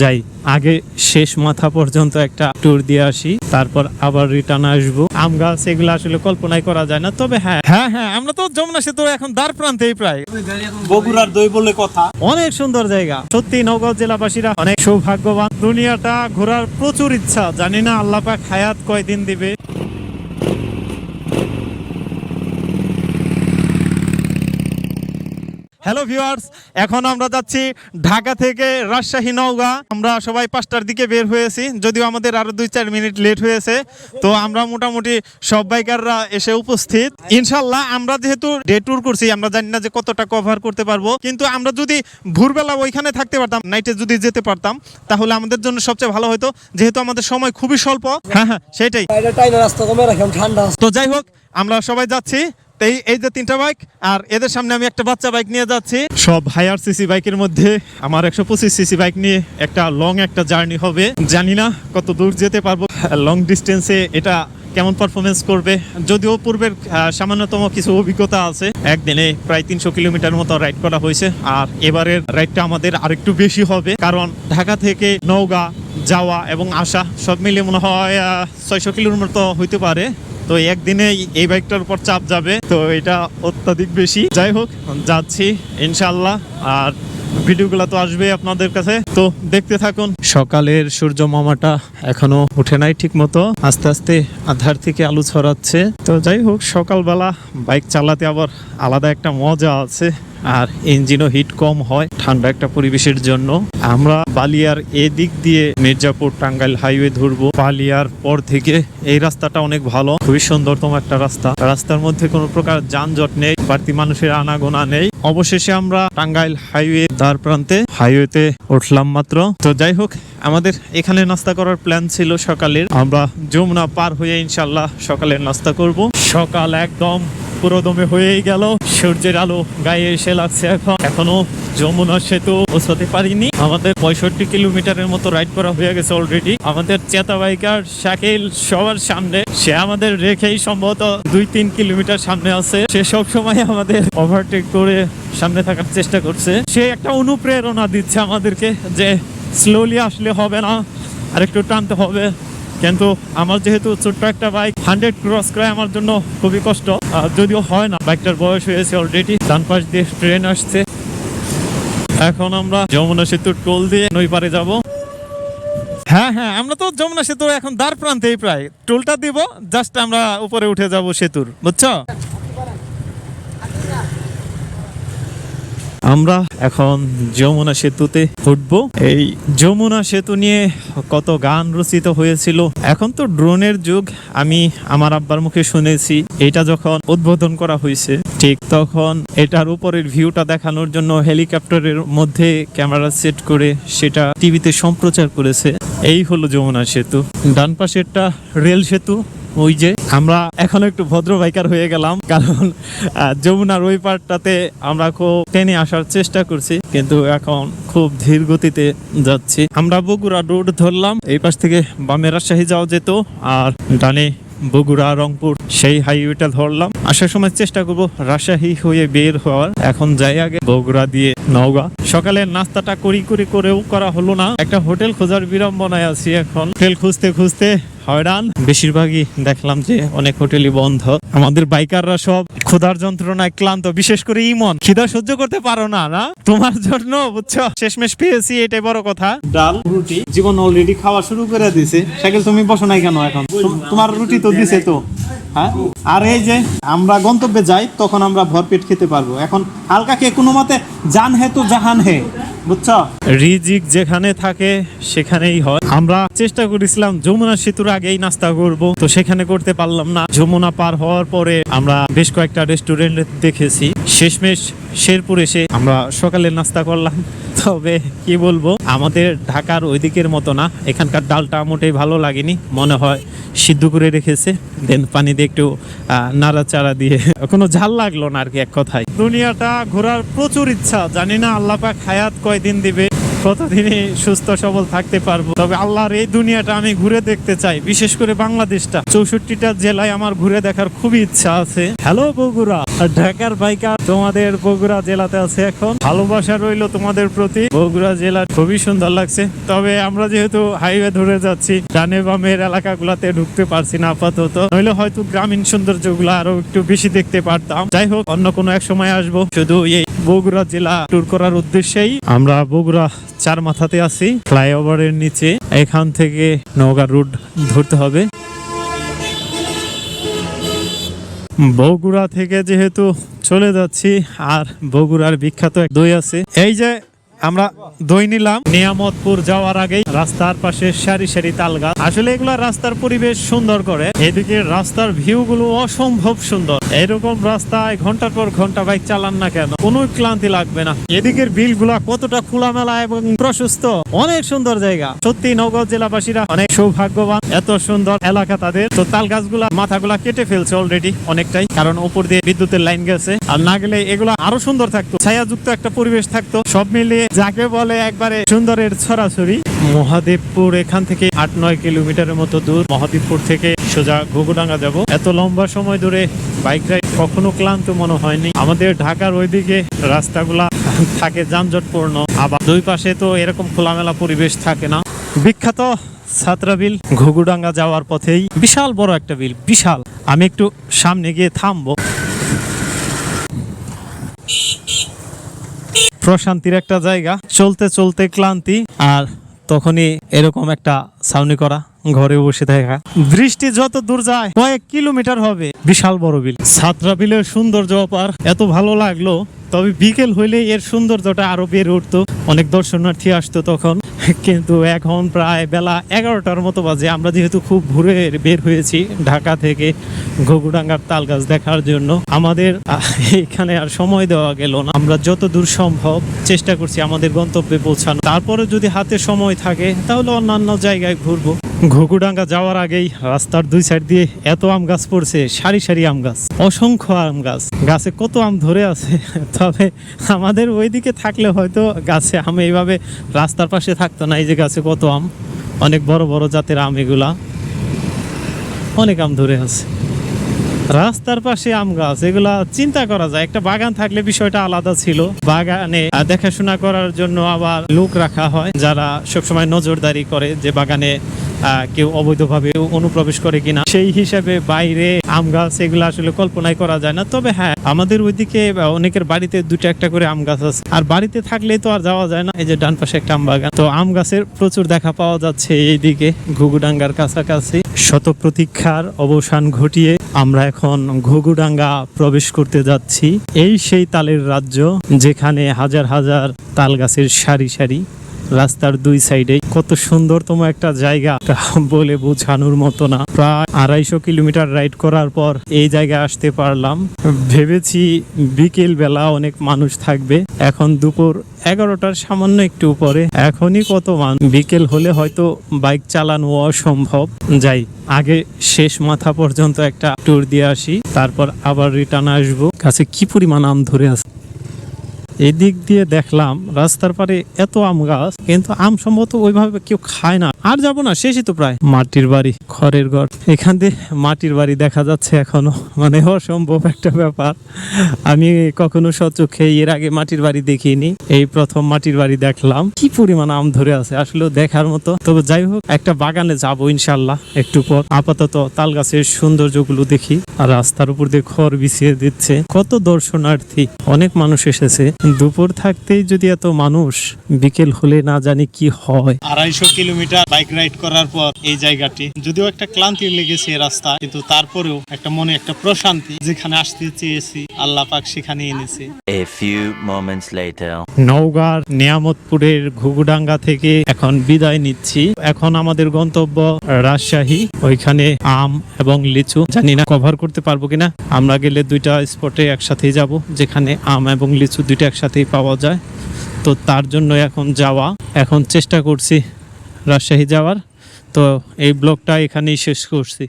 যাই আগে শেষ মাথা পর্যন্ত একটা ট্যুর দিয়ে আসি, তারপর আবার রিটার্ন আসবো। আম গাছ এগুলো আসলে কল্পনাই করা যায় না, তবে হ্যাঁ হ্যাঁ হ্যাঁ আমরা তো যমুনা সেতু এখন দ্বার প্রান্তেই প্রায়। বগুড়ার দই বলে কথা, অনেক সুন্দর জায়গা সত্যি। নওগাঁ জেলাবাসীরা অনেক সৌভাগ্যবান। দুনিয়াটা ঘোরার প্রচুর ইচ্ছা, জানি না আল্লাহ পাক হায়াত কয়দিন দিবে। হ্যালো ভিউয়ার্স, এখন আমরা যাচ্ছি ঢাকা থেকে রাজশাহী নওগাঁ। আমরা সবাই 5টার দিকে বের হয়েছি, যদিও আমাদের আরো 2-4 মিনিট লেট হয়েছে। তো আমরা মোটামুটি সব বাইকাররা এসে উপস্থিত ইনশাল্লাহ। আমরা যেহেতু ডে ট্যুর করছি, আমরা জানি না যে কতটা কভার করতে পারবো, কিন্তু আমরা যদি ভোরবেলা ওইখানে থাকতে পারতাম, নাইটে যদি যেতে পারতাম, তাহলে আমাদের জন্য সবচেয়ে ভালো হতো, যেহেতু আমাদের সময় খুবই স্বল্প। হ্যাঁ হ্যাঁ সেটাই। তো যাই হোক, আমরা সবাই যাচ্ছি। এই যে 3টা বাইক, আর এদের সামনে আমি একটা বাচ্চা বাইক নিয়ে যাচ্ছি। সব হায়ার সিসি বাইকের মধ্যে আমার 125 সিসি বাইক নিয়ে একটা লং একটা জার্নি হবে। জানি না কত দূর যেতে পারবো, লং ডিস্টেন্সে এটা কেমন পারফরমেন্স করবে। যদিও পূর্বের সামান্যতম কিছু অভিজ্ঞতা আছে, একদিনে প্রায় 300 কিলোমিটার মতো রাইড করা হয়েছে। আর এবারের রাইডটা আমাদের আরেকটু বেশি হবে, কারণ ঢাকা থেকে নওগাঁ যাওয়া এবং আসা সব মিলিয়ে মনে হয় 600 কিলোর মতো হইতে পারে। তো একদিনে এই বাইকটার উপর চাপ যাবে, তো এটা অত্যাধিক বেশি। যাই হোক, যাচ্ছি ইনশাল্লাহ। আর ভিডিওগুলো তো আসবে আপনাদের কাছে, তো দেখতে থাকুন। সকালের সূর্য মামাটা এখনো উঠে নাই ঠিক মতো, আস্তে আস্তে আধার থেকে আলো ছড়াচ্ছে। তো যাই হোক, সকালবেলা বাইক চালাতে আবার আলাদা একটা মজা আছে, আর ইঞ্জিনও হিট কম হয় ঠান্ডা একটা পরিবেশের জন্য। আমরা বালিয়ার এদিক দিয়ে মির্জাপুর টাঙ্গাইল হাইওয়ে ধরবো। বালিয়ার পর থেকে এই রাস্তাটা অনেক ভালো, খুবই সুন্দরতম একটা রাস্তা। রাস্তার মধ্যে কোনো প্রকার যানজট নেই, বাড়তি মানুষের আনাগোনা নেই। অবশেষে আমরা টাঙ্গাইল হাইওয়ে দ্বার প্রান্তে, হাইওয়েতে উঠলাম মাত্র। তো যাই হোক, আমাদের এখানে নাস্তা করার প্ল্যান ছিল সকালের। আমরা যমুনা পার হয়ে ইনশাল্লাহ সকালের নাস্তা করব। সকাল একদম পুরোদমে হয়েই গেল, সূর্যের আলো গায়ে এসে লাগছে। এখনো যমুনা সেতু পৌঁছাতে পারিনি। আমাদের 65 কিলোমিটারের মতো রাইড করা হয়ে গেছে অলরেডি। আমাদের চেতা বাইকার শাকিল সবার সামনে, সে আমাদের রেখেই সম্ভবত 2-3 কিলোমিটার সামনে আছে। সে সব সময় আমাদের ওভারটেক করে সামনে থাকার চেষ্টা করছে। সে একটা অনুপ্রেরণা দিচ্ছে আমাদেরকে যে স্লোলি আসলে হবে না, আর একটু টানতে হবে। কিন্তু আমার যেহেতু ছোট্ট একটা বাইক, 100 ক্রস করা আমার জন্য খুবই কষ্ট, যদিও হয় না। বাইকটার বয়স হয়েছে অলরেডি। ডান পাশ দিয়ে ট্রেন আসছে। এখন আমরা যমুনা সেতুর টোল দিয়ে নই পারে যাব। হ্যাঁ হ্যাঁ আমরা তো যমুনা সেতুর এখন দ্বার প্রান্তেই প্রায়। টোলটা দিব, জাস্ট আমরা উপরে উঠে যাব সেতুর, বুঝছো? আমরা এখন যমুনা সেতুতে উঠবো। এই যমুনা সেতু নিয়ে কত গান রচিত হয়েছিল। এখন তো ড্রোনের যুগ। আমি আমার আব্বার মুখে শুনেছি, এটা যখন উদ্বোধন করা হয়েছে ঠিক তখন এটার উপরের ভিউটা দেখানোর জন্য হেলিকপ্টারের মধ্যে ক্যামেরা সেট করে সেটা টিভিতে সম্প্রচার করেছে। এই হলো যমুনা সেতু। ডান পাশেরটা রেল সেতু। ওই যে আমরা এখন একটু ভদ্র বাইকার হয়ে গেলাম, কারণ যমুনার ওই পার্টটাতে আমরা খুব টেনে আসার চেষ্টা করছি, কিন্তু এখন খুব ধীর গতিতে যাচ্ছি। আমরা বগুড়া রোড ধরলাম, এই পাশ থেকে বামে রাজশাহী যাওয়া যেত, আর ডানে বগুড়া রংপুর সেই হাইওয়েটা ধরলাম। আসার সময় চেষ্টা করব রাজশাহী হয়ে বের হওয়ার। এখন যাই আগে বগুড়া দিয়ে নওগাঁ। সকালের নাস্তাটা করেও করা হলো না। একটা হোটেল খোঁজার বিড়ম্বনায় আছি এখন। হোটেল খুঁজতে খুঁজতে হয়রান। বেশিরভাগই দেখলাম যে অনেক হোটেলই বন্ধ। আমাদের বাইকাররা সব ক্ষুধার যন্ত্রণায় ক্লান্ত, বিশেষ করে ইমন। খিদা সহ্য করতে পারো না, না তোমার জন্য, বুঝছো? শেষমেশ পেয়েছি, এটাই বড় কথা। ডাল রুটি জীবন অলরেডি খাওয়া শুরু করে দিয়েছে। শাকিল তুমি বসো নাই কেন? এখন তোমার রুটি তো দিছে তো। হ্যাঁ, আর এই যে আমরা গন্তব্যে যাই তখন আমরা ভরপেট খেতে পারবো। এখন হালকা খেয়ে কোনো মতে জান হে তো জাহান হে, বুঝছো? রিজিক যেখানে থাকে সেখানেই হয়। আমরা চেষ্টা করেছিলাম যমুনা সেতুর আগেই নাস্তা করব, তো সেখানে করতে পারলাম না। যমুনা পার হওয়ার পরে আমরা বেশ কয়েকটা রেস্টুরেন্ট দেখেছি। শেষমেশ শেরপুর এসে আমরা সকালে নাস্তা করলাম। তবে কি বলবো, আমাদের ঢাকার ওই দিকের মতো না। এখানকার ডালটা মোটেই ভালো লাগেনি, মনে হয় সিদ্ধ করে রেখেছে, দেন পানি দিয়ে একটু নাড়াচাড়া দিয়ে, কোনো ঝাল লাগলো না আর কি। এক কথায় দুনিয়াটা ঘোরার প্রচুর ইচ্ছা, জানি না আল্লাহ পাক হায়াত কয়দিন দিবে, কতদিনই সুস্থ সবল থাকতে পারবো। তবে আল্লাহর এই দুনিয়াটা আমি ঘুরে দেখতে চাই, বিশেষ করে বাংলাদেশটা। 64টা জেলায় আমার ঘুরে দেখার খুবই ইচ্ছা আছে। হ্যালো বগুড়া, ঢাকার বাইকার তোমাদের বগুড়া জেলাতে আছে এখন। ভালোবাসা রইলো তোমাদের প্রতি। বগুড়া জেলা খুবই সুন্দর লাগছে, তবে আমরা যেহেতু হাইওয়ে ধরে যাচ্ছি ডানে বামের এলাকাগুলাতে ঢুকতে পারছি না আপাতত, নইলে হয়তো গ্রামীণ সৌন্দর্যগুলো আরো একটু বেশি দেখতে পারতাম। যাই হোক, অন্য কোনো এক সময় আসবো। শুধু এই বগুড়া জেলা ট্যুর করার উদ্দেশ্যেই আমরা বগুড়া চার মাথাতে আছি, ফ্লাইওভারের নিচে। এখান থেকে নওগাঁ রুট ধরতে হবে। বগুড়া থেকে যেহেতু চলে যাচ্ছি, আর বগুড়ার বিখ্যাত এক দই আছে। এই যে আমরা দই নিলাম নিয়ামতপুর যাওয়ার আগেই। রাস্তার পাশে সারি সারি তাল গাছ, আসলে এগুলা রাস্তার পরিবেশ সুন্দর করে। এদিকে রাস্তার ভিউ গুলো অসম্ভব সুন্দর। এরকম রাস্তায় ঘন্টার পর ঘন্টা বাইক চালান না কেন, কোনো ক্লান্তি লাগবে না। এদিকের বিল গুলা কতটা খোলামেলা এবং প্রশস্ত, অনেক সুন্দর জায়গা। সত্যি নওগাঁ জেলাবাসীরা অনেক সৌভাগ্যবান, এত সুন্দর এলাকা তাদের। তো তাল গাছগুলা মাথাগুলা কেটে ফেলছে অলরেডি অনেকটাই, কারণ উপর দিয়ে বিদ্যুতের লাইন গেছে। আর না গেলে এগুলা আরো সুন্দর থাকতো, ছায়াযুক্ত একটা পরিবেশ থাকতো। সব মিলিয়ে যাকে বলে একবারে সুন্দরের ছড়াছড়ি। মহাদেবপুর এখান থেকে 8-9 কিলোমিটারের মতো দূর। মহাদেবপুর থেকে সোজা ঘুঘুডাঙ্গা যাব। এত লম্বা সময় ধরে বাইক রাইড কখনো ক্লান্ত মনে হয়নি। আমাদের ঢাকার ওইদিকে রাস্তাগুলা থাকে যানজটপূর্ণ, আবার দুই পাশে তো এরকম খোলামেলা পরিবেশ থাকে না। বিখ্যাত ছাত্রা বিল ঘুঘুডাঙ্গা যাওয়ার পথেই বিশাল বড় একটা বিল, বিশাল। আমি একটু সামনে গিয়ে থামবো। প্রশান্তির একটা জায়গা, চলতে চলতে ক্লান্তি, আর তখনই এরকম একটা ছাউনি করা ঘরে বসে থাকা। দৃষ্টি যত দূর যায় কয়েক কিলোমিটার হবে, বিশাল বড় বিল। ছাত্রা বিলের সৌন্দর্য অপার, এত ভালো লাগলো। তবে বিকেল হইলে এর সৌন্দর্যটা আরো বেড়ে উঠতো, অনেক দর্শনার্থী আসতো তখন। কিন্তু এখন প্রায় বেলা 11টার মতো বাজে। আমরা যেহেতু খুব ভোরে বের হয়েছি ঢাকা থেকে ঘুঘুডাঙ্গার তাল গাছ দেখার জন্য, আমাদের এখানে আর সময় দেওয়া গেল না। আমরা যত দূর সম্ভব চেষ্টা করছি আমাদের গন্তব্যে পৌঁছানো। তারপরে যদি হাতে সময় থাকে তাহলে অন্যান্য জায়গায় ঘুরবো। ঘুঘুডাঙ্গা যাওয়ার আগেই রাস্তার দুই সাইড দিয়ে এত আম গাছ পড়ছে, সারি সারি আম গাছ, অসংখ্য আম গাছ। গাছে কত আম ধরে আছে, তবে আমাদের ওইদিকে থাকলে হয়তো গাছে আম এইভাবে রাস্তার পাশে থাকতো না। এই যে গাছে কত আম, অনেক বড় বড় জাতের আম, এগুলা অনেক আম ধরে আছে। রাস্তার পাশে আম গাছ, এগুলা চিন্তা করা যায়। একটা বাগান থাকলে বিষয়টা আলাদা ছিল। বাগানে দেখাশোনা করার জন্য আবার লোক রাখা হয়, যারা সবসময় নজরদারি করে যে বাগানে কেউ অবৈধভাবে অনুপ্রবেশ করে কিনা। সেই হিসাবে বাইরে আম গাছ এগুলো আসলে কল্পনাই করা যায় না। তবে হ্যাঁ, আমাদের ওইদিকে অনেকের বাড়িতে দুটো একটা করে আম গাছ আছে, আর বাড়িতে থাকলেই তো আর যাওয়া যায় না। এই যে ডান পাশে একটা আম বাগান, তো আম গাছের প্রচুর দেখা পাওয়া যাচ্ছে এইদিকে ঘুঘুডাঙ্গার কাছাকাছি। শত প্রতীক্ষার অবসান ঘটিয়ে আমরা এখন ঘুঘুডাঙ্গা প্রবেশ করতে যাচ্ছি। এই সেই তালের রাজ্য, যেখানে হাজার হাজার তাল গাছের সারি সারি। রাস্তার দুই সাইডে কত সুন্দরতম একটা জায়গা, বলে বোঝানোর মতো না। প্রায় 250 কিলোমিটার রাইড করার পর এই জায়গায় আসতে পারলাম। ভেবেছি বিকেল বেলা অনেক মানুষ থাকবে, এখন দুপুর 11টার সামান্য একটু উপরে। এখনই কত মানুষ, বিকেল হলে হয়তো বাইক চালানো অসম্ভব। যাই আগে শেষ মাথা পর্যন্ত একটা ট্যুর দিয়ে আসি, তারপর আবার রিটার্ন আসবো। কাছে কি পরিমাণ আম ধরে আছে। এদিক দিয়ে দেখলাম রাস্তার পারে এত আম গাছ, কিন্তু আম সম্ভবত ওইভাবে কেউ খায় না। আর যাবো না, শেষই তো প্রায়। মাটির বাড়ি, খড়ের ঘর, এখান দিয়ে মাটির বাড়ি দেখা যাচ্ছে এখনো, মানে অসম্ভব একটা ব্যাপার। আমি কখনো সচক্ষে এর আগে মাটির বাড়ি দেখিনি, এই প্রথম মাটির বাড়ি দেখলাম। কি পরিমাণ আম ধরে আছে, আসলে দেখার মতো। তবে যাই হোক, একটা বাগানে যাবো ইনশাল্লাহ একটু পর। আপাতত তাল গাছের সৌন্দর্যগুলো দেখি। আর রাস্তার উপর দিয়ে খড় বিছিয়ে দিচ্ছে, কত দর্শনার্থী, অনেক মানুষ এসেছে। দুপুর থাকতেই যদি এত মানুষ, বিকেল হলে না জানি কি হয়। 250 কিলোমিটার বাইক রাইড করার পর এই জায়গাটি, যদিও একটা ক্লান্তি লেগেছে রাস্তা, কিন্তু তারপরেও একটা মনে একটা প্রশান্তি। যেখানে আসতে চেয়েছি আল্লাহ পাক সেখানে এনেছে। A few moments later. নওগাঁর নিয়ামতপুরের ঘুঘুডাঙ্গা থেকে এখন বিদায় নিচ্ছি। এখন আমাদের গন্তব্য রাজশাহী, ওইখানে আম এবং লিচু, জানি না কভার করতে পারবো কিনা। আমরা গেলে দুইটা স্পটে একসাথেই যাব, যেখানে আম এবং লিচু দুইটা একসাথেই পাওয়া যায়। তো তার জন্য এখন যাওয়া, এখন চেষ্টা করছি রাজশাহী যাওয়ার। তো এই ব্লগটা এখানেই শেষ করছি।